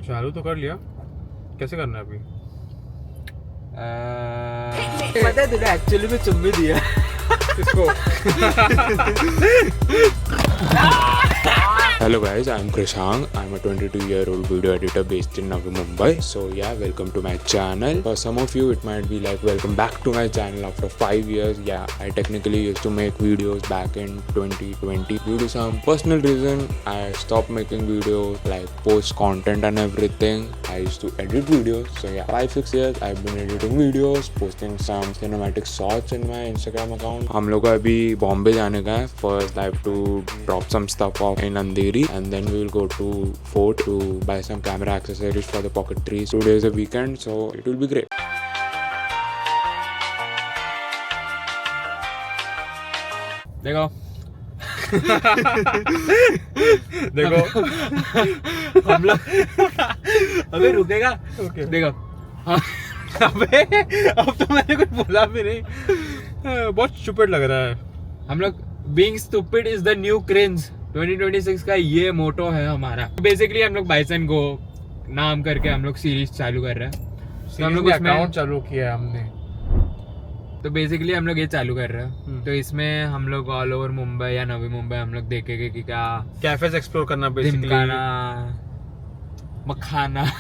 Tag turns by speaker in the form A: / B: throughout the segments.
A: चालू तो कर लिया, कैसे करना है अभी?
B: पता है तूने एक्चुअली में चुम्मी दिया
A: इसको।
C: Hello guys, I'm Krishang. I'm a 22-year-old video editor based in Navi Mumbai. So yeah, welcome to my channel. For some of you, it might be like welcome back to my channel after 5 years. Yeah, I technically used to make videos back in 2020. Due to some personal reason, I stopped making videos, like post content and everything. I used to edit videos. So yeah, 5-6 years I've been editing videos, posting some cinematic shots in my Instagram account. हम लोग को अभी बॉम्बे जाने का है. First I have to drop some stuff off in Andheri. And then we will go to Fort to buy some camera accessories for the Pocket 3. Today is a weekend, so it will be great.
B: देखो
A: देखो
B: हम लोग अबे रुकेगा
A: Okay.
B: देखो
A: अबे अब तो मैंने कुछ बोला भी नहीं। बहुत स्टूपिड लग रहा है।
B: हम लोग being stupid is the new cringe 2026 का ये मोटो है हमारा। बेसिकली हम लोग बाइसन को नाम करके हम लोग सीरीज चालू कर रहे हैं। तो हम लोग
A: अकाउंट चालू किया है हमने।
B: तो बेसिकली हम लोग ये चालू कर रहे हैं। तो इसमें हम लोग ऑल ओवर मुंबई या नवी मुंबई हम लोग देखेंगे कि क्या
A: कैफेज एक्सप्लोर करना बेसिकली,
B: दिमकाना मखाना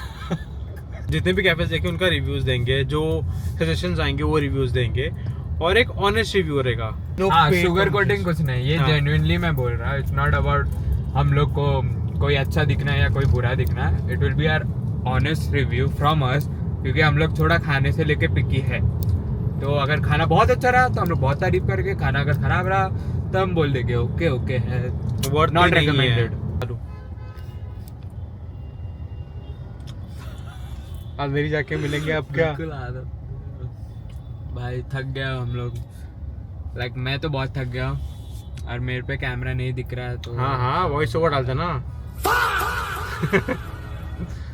A: जितने भी कैफेज देखे उनका रिव्यूज देंगे, जो सजेशंस आएंगे वो रिव्यूज देंगे और एक ऑनेस्ट रिव्यू रहेगा।
B: शुगर कोटिंग कुछ नहीं, ये जेन्युइनली मैं बोल रहा हूँ। इट्स नॉट अबाउट हम लोग को कोई अच्छा दिखना है या कोई बुरा दिखना है। It will be our honest review from us, क्योंकि हम लोग थोड़ा खाने से लेके पिकी है। तो अगर खाना बहुत अच्छा रहा तो हम लोग बहुत तारीफ करके, खाना अगर खराब रहा तो हम बोल देंगे ओके ओके है, नॉट रिकमेंडेड।
A: अंधेरी जाके मिलेंगे अब क्या?
B: बिल्कुल आदत भाई, थक गया हम लोग। लाइक मैं तो बहुत थक गया हूँ और मेरे पे कैमरा नहीं दिख रहा है तो
A: हाँ वॉइस ओवर डालते ना।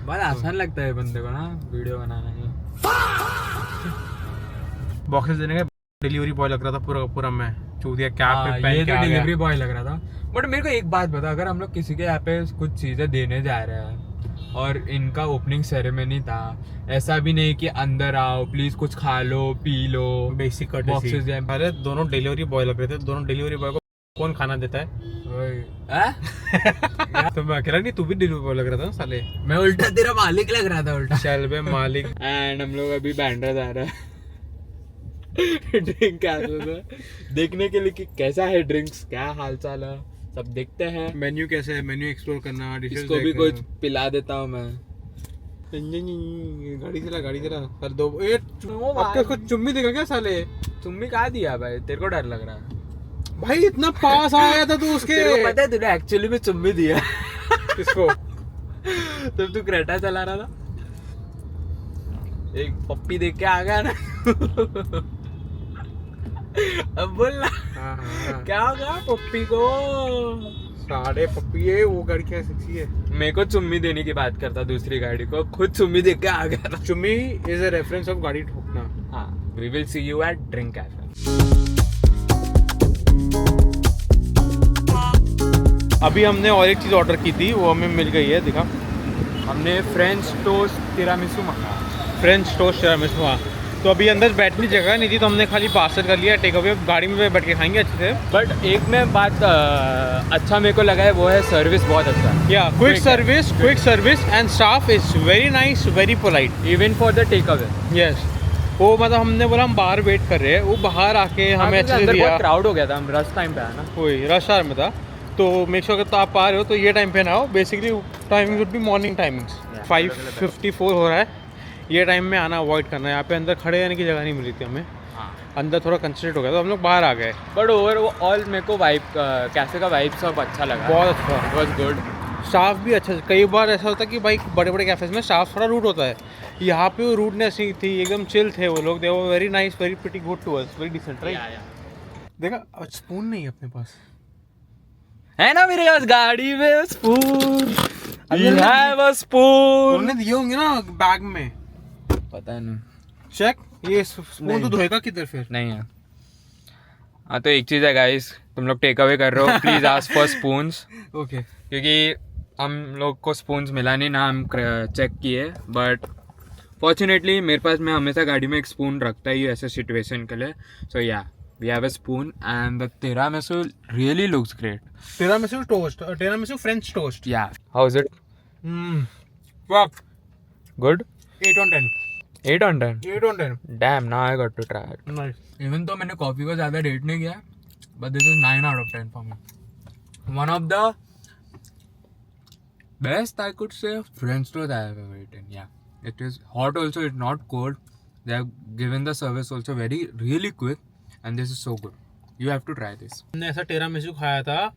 B: बहुत आसान लगता है बंदे को ना वीडियो बनाना।
A: बॉक्सेस देने का डिलीवरी बॉय लग रहा था पूरा पूरा। मैं चूतिया कैप पे
B: ये
A: पहन के
B: तो
A: आ गया।
B: डिलीवरी बॉय लग रहा था। बट मेरे को एक बात बता, अगर हम लोग किसी के यहाँ पे कुछ चीजें देने जा रहे हैं और इनका ओपनिंग सेरेमनी था, ऐसा भी नहीं कि अंदर आओ प्लीज कुछ खा लो P low,
A: basic
B: boxes
A: courtesy. अरे दोनों डिलीवरी बॉय लग रहे थे। दोनों डिलीवरी बॉय को कौन खाना देता है? तो मैं अकेला नहीं, तू भी डिलीवरी बॉय लग रहा था ना साले।
B: मैं उल्टा तेरा मालिक लग रहा था उल्टा।
A: चल बे मालिक।
B: एंड हम लोग अभी बैंड्रा जा रहा है ड्रिंक देखने के लिए कि कैसा है ड्रिंक्स, क्या हाल चाल है, सब देखते हैं।
A: मेन्यू कैसे है, मेन्यू एक्सप्लोर करना, डिशेस
B: इसको भी कुछ पिला देता हूँ मैं।
A: गाड़ी चला सर दो। ए आपके उसको चुम्मी देगा क्या साले?
B: तुम भी कहा दिया भाई, तेरे को डर लग रहा है
A: भाई इतना पास आया था तू उसके।
B: तेरे को पता है तूने एक्चुअली में चुम्मी दिया
A: किसको?
B: तब तू क्रेटा चला रहा था, एक पप्पी देख के आ गया ना अब बोल ना क्या होगा पप्पी को?
A: साढ़े पप्पी है वो। गाड़ी क्या सेक्सी है।
B: मेरे को चुम्मी देने की बात करता, दूसरी गाड़ी को खुद चुम्मी देख के आ गया था।
A: चुम्मी इज अ रेफरेंस ऑफ गाड़ी ठोकना।
B: हाँ, we will see you at drink cafe.
A: अभी हमने और एक चीज़ ऑर्डर की थी, वो हमें मिल गई है। दिखा,
B: हमने फ्रेंच टोस्ट तिरामिसू मंगाया।
A: French toast tiramisu. हाँ, तो अभी अंदर बैठने की जगह नहीं थी तो हमने खाली पार्सल कर लिया टेक अवे। गाड़ी में बैठ के खाएंगे अच्छे से।
B: बट एक में बात अच्छा मेरे को लगा है, वो है सर्विस बहुत अच्छा है।
A: Yeah quick service and staff is very nice, very polite
B: even for the take away.
A: Yes. वो मतलब हमने बोला हम बाहर वेट कर रहे हैं, वो बाहर आके हमें अच्छे से
B: अंदर
A: दिया।
B: बहुत क्राउड हो गया था, हम रश टाइम पे आया ना।
A: वही रश आवर में था। तो मेक श्योर अगर तो आप आ रहे हो तो ये टाइम पे ना हो। Basically timing would be morning timings. 5:54 हो रहा है। ये टाइम में आना अवॉइड करना है। यहाँ पे अंदर खड़े रहने की जगह नहीं मिली थी हमें। अंदर थोड़ा कंसंट्रेट हो गया तो हम लोग बाहर आ गए।
B: बट ओवरऑल मेरे को वाइब, कैफे का वाइब सब अच्छा लगा,
A: बहुत अच्छा,
B: वाज गुड।
A: स्टाफ भी अच्छा। कई बार ऐसा होता है कि भाई बड़े बड़े कैफेज में स्टाफ थोड़ा रूड होता है, यहाँ पे वो रूडनेस नहीं थी, एकदम चिल थे वो लोग। They were very nice, very pretty good to us, very decent, right? देखा, स्पून नहीं है अपने पास,
B: है ना मेरे पास गाड़ी में spoon. We have a spoon।
A: उन्होंने दिए होंगे ना बैग में,
B: पता नहीं।
A: चेक। ये स्पून तो धोएगा किधर फिर?
B: नहीं है। हाँ, तो एक चीज़ है गाइस, तुम लोग टेक अवे कर रहे हो, please ask for spoons.
A: Okay.
B: क्योंकि हम लोग को स्पून्स मिला नहीं ना, हम चेक किए, बट फॉर्चुनेटली मेरे पास, मैं हमेशा गाड़ी में एक स्पून रखता ही हूँ ऐसे सिचुएशन के लिए. So yeah we have a spoon and the tiramisu really looks great.
A: tiramisu toast, tiramisu French toast.
B: Yeah how is it?
A: Wow,
B: good.
A: 8 on 10.
B: 8 on 10.
A: 8 on 10.
B: Damn, now I got to try it.
A: Nice.
B: Even तो मैंने कॉफ़ी को ज़्यादा rate नहीं किया, but this is 9 out of 10 for me. One of the best I could say French toast I have ever eaten. या it is hot also, it's not cold. They have given the service also very really quick and this is so good. You have to try this.
A: हमने ऐसा tiramisu खाया था,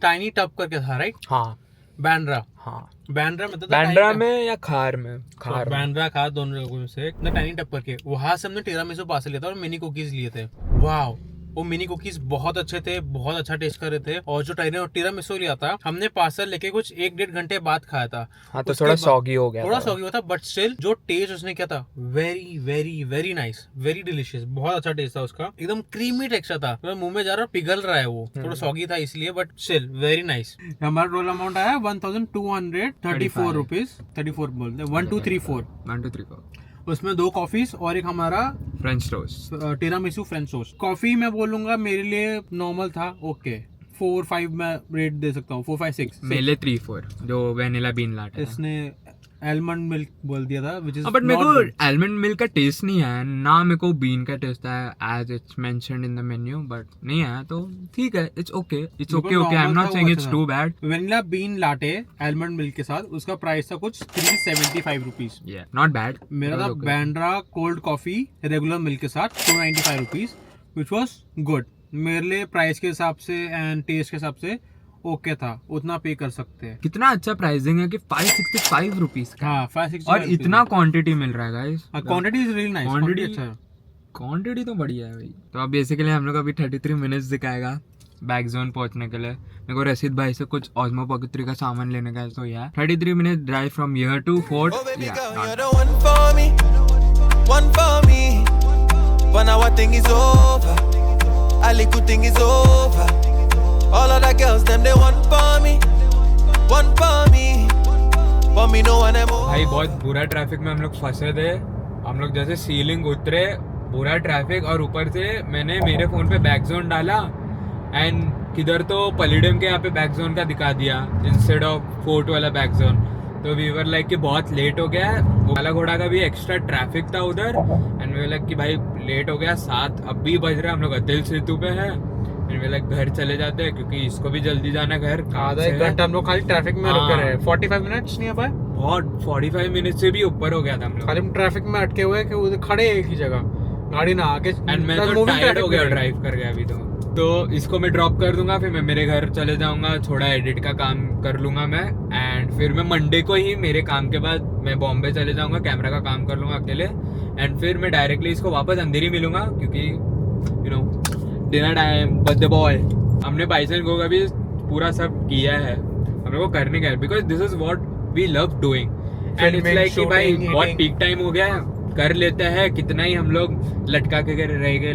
A: tiny tub करके था, right?
B: हाँ
A: बैंड्रा.
B: हाँ.
A: बैंड्रा में
B: बैंड्रा में या खार में? खार में.
A: बैंड्रा खा, दोनों जगहों से टाइनी टप करके. वहां से हमने tiramisu पार्सल लिया था और मिनी कुकीज लिए थे. वाह, वो मिनी कुकीज बहुत अच्छे थे, बहुत अच्छा टेस्ट कर रहे थे. और जो tiramisu लिया था हमने पार्सल लेके कुछ 1-1.5 घंटे बाद खाया था.
B: हाँ, तो थोड़ा सॉगी हो गया.
A: थोड़ा सॉगी हुआ था, बट स्टिल जो टेस्ट उसने किया था, very very very nice, very delicious. बहुत अच्छा टेस्ट था उसका, एकदम क्रीमी टेक्सचर था. मेरे मुंह में जा रहा, पिघल रहा है वो. थोड़ा सॉगी था इसलिए, बट स्टिल वेरी नाइस. हमारा टोटल अमाउंट आया 1234 रुपीज. 34 बोलते, 1234.
B: 1234.
A: उसमें 2 कॉफीज और एक हमारा
B: French toast.
A: tiramisu French toast. Coffee मैं बोलूंगा मेरे लिए नॉर्मल था, ओके. 4-5 मैं रेट दे सकता हूँ, 4-5-6.
B: मेले 3-4 जो वेनिला बीन लाटे.
A: इसने आलमंड मिल्क बोल दिया था, which is
B: बट मेरे
A: not
B: को
A: good.
B: आलमंड मिल्क का टेस्ट नहीं आया ना, मेरे को बीन का टेस्ट आया as it's mentioned in the menu, but नहीं आया तो ठीक है. It's okay, it's okay. Okay, I am not saying it's too bad.
A: Vanilla bean latte almond milk के साथ, उसका प्राइस था कुछ 375 रुपीज.
B: या नॉट बैड.
A: मेरा था Bandra cold coffee regular milk के साथ 295 रुपीज, विच वॉज गुड. मेरे लिए प्राइस के हिसाब से एंड टेस्ट के हिसाब से ओके था, उतना पे कर सकते हैं.
B: कितना अच्छा प्राइसिंग है कि 565 रुपीज का.
A: हाँ, 565
B: और इतना क्वांटिटी मिल रहा है guys.
A: Quantity is really nice.
B: Quantity-
A: अच्छा है.
B: क्वांटिटी तो बढ़िया है भाई. तो अब बेसिकली हम लोग अभी 33 मिनट्स दिखाएगा बैक जोन पहुंचने के लिए. मेरे को रशीद भाई से कुछ ऑस्मो पॉकेट्री का सामान लेने का है. तो यार 33 minute drive from here to fort.
D: Oh baby girl, you're the one for me. But now our thing is over. A little thing is over. All of the girls, them they one for me. For me no one more.
B: भाई बहुत बुरा traffic में हम लोग फंसे थे. हम लोग जैसे सीलिंग उतरे, बुरा ट्रैफिक, और ऊपर से मैंने मेरे फोन पे बैक जोन डाला एंड किधर तो पलीडम के यहाँ पे बैक जोन का दिखा दिया इंस्टेड ऑफ फोर्ट वाला बैक जोन. तो वी वर लाइक कि बहुत लेट हो गया है. काला घोड़ा का भी एक्स्ट्रा ट्रैफिक था उधर एंड वी वर लाइक कि भाई लेट हो गया. 7 अब भी बज रहा है, हम लोग अतिल सेतु पे है. एंड वी लाइक घर चले जाते हैं क्योंकि इसको भी जल्दी जाना घर.
A: आधा 1 घंटा हम लोग खाली ट्रैफिक में रुके रहे. 45 मिनट्स नहीं पाए.
B: बहुत 45 मिनट से भी ऊपर हो गया था हम लोग.
A: खाली ट्रैफिक में अटके हुए कि उधर खड़े एक ही जगह, गाड़ी ना आगे.
B: एंड मैं तो टायर्ड हो गया ड्राइव कर गया अभी तो इसको मैं ड्रॉप कर दूंगा, फिर मैं मेरे घर चले जाऊंगा, थोड़ा एडिट का काम कर लूंगा मैं. एंड फिर मैं मंडे को ही मेरे काम के बाद मैं बॉम्बे चले जाऊंगा, कैमरा का काम कर लूंगा अकेले. एंड फिर मैं डायरेक्टली इसको वापस अंधेरी मिलूंगा क्योंकि you know dinner time, birthday boy. हमने बाइसन को भी पूरा सब किया है, हम लोग को करने का है because this is what we love doing. And it's like कि भाई बहुत पीक टाइम हो गया है, कर लेते हैं. कितना ही हम लोग लटका के रह गए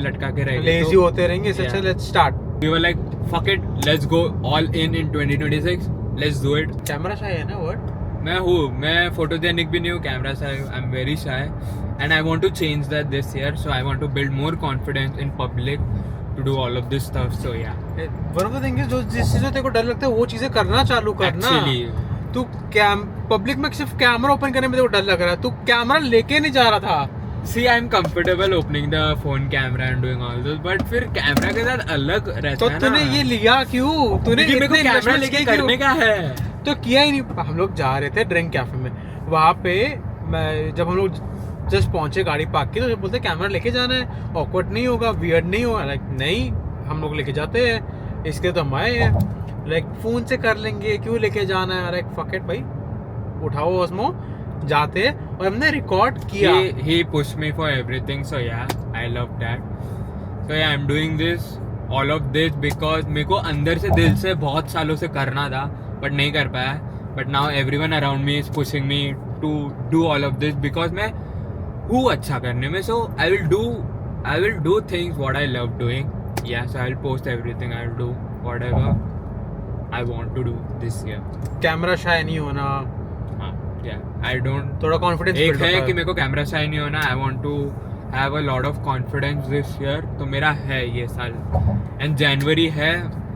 A: लेजी होते रहेंगे. अच्छा, let's start.
B: We were like, fuck it, let's go all in 2026. Let's do it.
A: Camera shy है ना वर्ड?
B: मैं फोटोजेनिक भी नहीं हूँ, camera shy. I am very shy and I want to change that this year. So I want to build more confidence in public to do all of this stuff. So yeah.
A: One of the things is जो जिस चीज़ से तेरे को डर लगता है वो चीजें करना चालू करना.
B: Actually.
A: तू पब्लिक में सिर्फ कैमरा ओपन करने में तेरे को डर लग रहा है. तू कैमरा लेके नहीं जा रहा था.
B: See, I'm comfortable opening the phone camera and doing all this, but फिर कैमरा के साथ अलग रहता
A: तो
B: है ना.
A: तूने ये लिया क्यों? तूने
B: मेरे को कैमरा लेके करने का है.
A: तो किया ही नहीं. हम लोग जा रहे थे ड्रिंक कैफे में, वहाँ पे जब हम लोग जस्ट पहुंचे गाड़ी पार्क की, तो जब बोलते कैमरा लेके जाना है, ऑकवर्ड नहीं होगा, वियर्ड नहीं होगा. लाइक नहीं, हम लोग लेके जाते हैं, इसके तो हम आए हैं. लाइक फोन से कर लेंगे, क्यों लेके जाना है? लाइक फक इट भाई, उठाओ ऑस्मो, जाते. और हमने रिकॉर्ड किया.
B: He pushed me for everything, so yeah, I love that. So yeah, I'm doing this, all of this because मेरे को अंदर से दिल से बहुत सालों से करना था, but नहीं कर पाया. But now everyone around me is pushing me to do all of this because मैं हूँ अच्छा करने में. So I will do things what I love doing. Yeah, so I'll post everything, I'll do whatever I want to do this year.
A: Camera shy नहीं होना,
B: हाँ, yeah, I don't.
A: थोड़ा confidence
B: एक है कि मेरे को कैमरा शाई नहीं होना. I want to have a lot of confidence this year. तो मेरा है ये साल. And January है.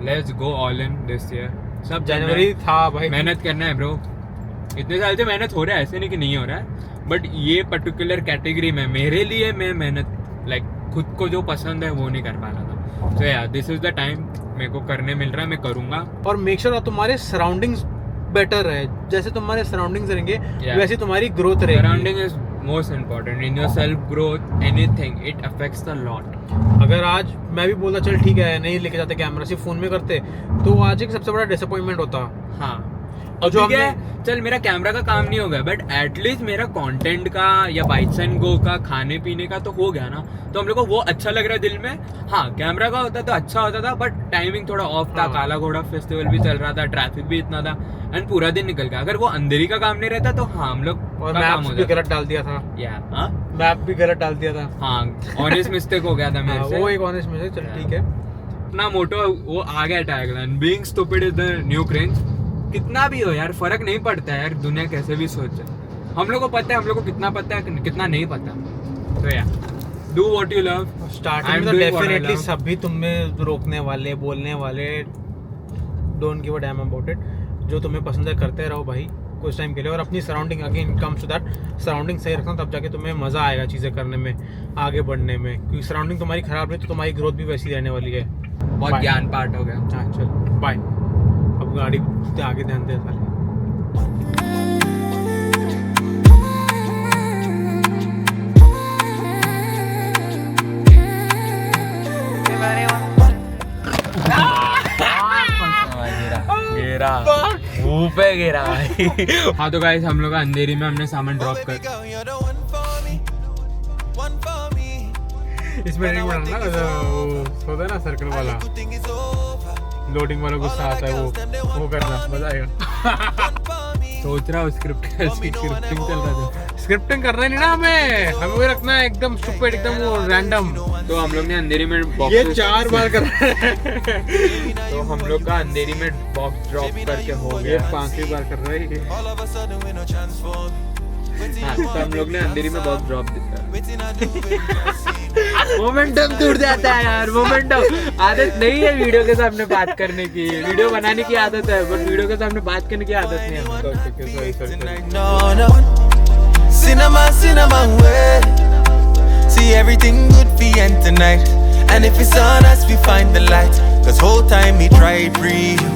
B: Let's go all in this year. सब
A: जनवरी था भाई.
B: मेहनत करना है ब्रो. इतने साल से मेहनत हो रहा है, ऐसे नहीं कि नहीं हो रहा है, बट ये पर्टिकुलर कैटेगरी में मेरे लिए मैं मेहनत लाइक खुद को जो पसंद है वो नहीं कर पा रहा था. तो यार दिस इज द टाइम, मेरे को करने मिल रहा है, मैं करूँगा.
A: और मेक श्योर तुम्हारे सराउंडिंग्स बेटर है. जैसे तुम्हारे सराउंडिंग्स रहेंगे वैसे तुम्हारी ग्रोथ रहेगी.
B: Surrounding is most important in your self growth. Anything it affects the lot.
A: अगर आज मैं भी बोलता चल ठीक है नहीं लेके जाते कैमरा, सिर्फ फोन में करते, तो आज एक सबसे बड़ा डिसअपॉइंटमेंट होता.
B: हाँ,
A: और जो
B: ठीक है, चल मेरा कैमरा का काम नहीं होगा, बट एटलीस्ट मेरा कंटेंट का या बाइट्स एंड गो का खाने पीने का तो हो गया ना. तो हम लोग को वो अच्छा लग रहा है दिल में. हाँ, कैमरा का होता तो अच्छा होता था, बट टाइमिंग थोड़ा ऑफ था.
A: हाँ.
B: काला घोड़ा फेस्टिवल भी चल रहा था, ट्रैफिक भी इतना था, एंड पूरा दिन निकल गया. अगर वो अंधेरी का काम नहीं रहता तो हाँ हम लोग
A: और
B: का काम
A: मैप
B: हो
A: भी
B: जाता.
A: गलत डाल दिया था.
B: या हाँ
A: मैप भी गलत डाल दिया था.
B: हाँ, ऑनेस्ट मिस्टेक हो गया था मेरे से.
A: वो एक ऑनेस्ट में चल ठीक है.
B: अपना मोटो वो आ गया tagline, being stupid is the new cringe. कितना भी हो यार, फर्क नहीं पड़ता है यार, दुनिया कैसे भी सोचे. हम लोग को पता है, हम लोग को कितना पता है कितना नहीं पता. तो यार do what you love.
A: Starting में तो डेफिनेटली सभी तुम्हें रोकने वाले, बोलने वाले, don't give a damn about it. जो तुम्हें पसंद है करते रहो भाई कुछ टाइम के लिए. और अपनी surrounding again comes to that, surrounding सही रखना, तब जाके तुम्हें मज़ा आएगा चीज़ें करने में, आगे बढ़ने में. क्योंकि सराउंडिंग तुम्हारी खराब रही तो तुम्हारी ग्रोथ भी वैसी रहने वाली है.
B: बहुत
A: Bye.
B: ज्ञान पाठ हो गया.
A: हाँ चल बाय. अब गाड़ी आगे ध्यान दे साले.
B: मुंह पे गिरा. हाँ तो गाइस हम लोग अंधेरी में हमने सामान ड्रॉप
D: Baby
B: कर.
D: girl, you're the one for me, one for me.
A: इसमें नहीं बढ़ना ना, वो होता है ना सर्कल वाला,
D: Good thing is over.
A: Loading वाला गुस्सा आता है, वो करना मजा आएगा.
B: सोच रहा हूँ स्क्रिप्टिंग चल रहा था.
A: स्क्रिप्टिंग करना ही नहीं ना हमें वो रखना है एकदम स्टूपिड, एकदम वो रैंडम.
B: तो हम लोग ने अंधेरी में
A: ये
B: बॉक्स
A: 4 बार कर रहा है.
B: तो हम लोग का अंधेरी में बॉक्स ड्रॉप करके हो
A: ये
B: गया.
A: 5वीं बार कर रहा है ये.
D: All of a sudden we no transform.
B: हाँ, तो हम लोग ने अंधेरी में बॉक्स ड्रॉप दिया.
D: Waiting I do when I see.
B: Momentum टूट जाता है यार. मोमेंटम आदत नहीं है वीडियो के सामने बात करने की. वीडियो बनाने की आदत है, बट वीडियो के सामने बात करने की आदत नहीं है.
D: Tonight, no, no. Cinema, cinema, way. See everything good for you tonight. And if it's on us, we find the light. Cause whole time we try breathe.